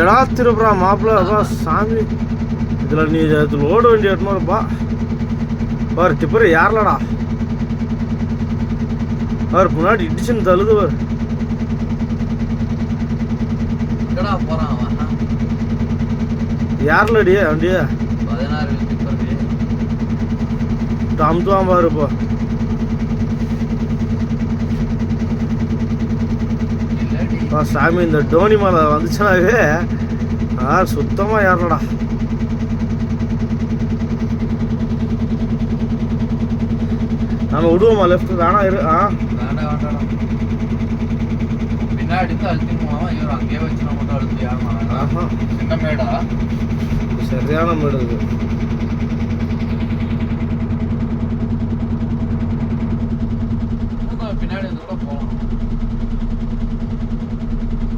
எடா திருப்புறா மாப்பிள்ள சாமி. இதுல நீ ஓட வேண்டிய இடமாப்பா பாரு. டிப்பர் யார்லடா பாரு, முன்னாடி இடிச்சுன்னு தள்ளுது பாரு. யார்லடியே வண்டிய அமுத்துவான் பாரு. இப்போ சாமி இந்த டோனி மலை வந்துச்சுனாவே சுத்தமா ஏறலடா. நம்ம விடுவோமா லெஃப்ட்? வேணா இரு. பின்னாடி இவர் அங்கேயே வச்சு நம்ம மட்டும் அழுத்தியா? சின்ன மேடா, சரியான மேடு இது. பின்னாடி வந்து கூட போகலாம்.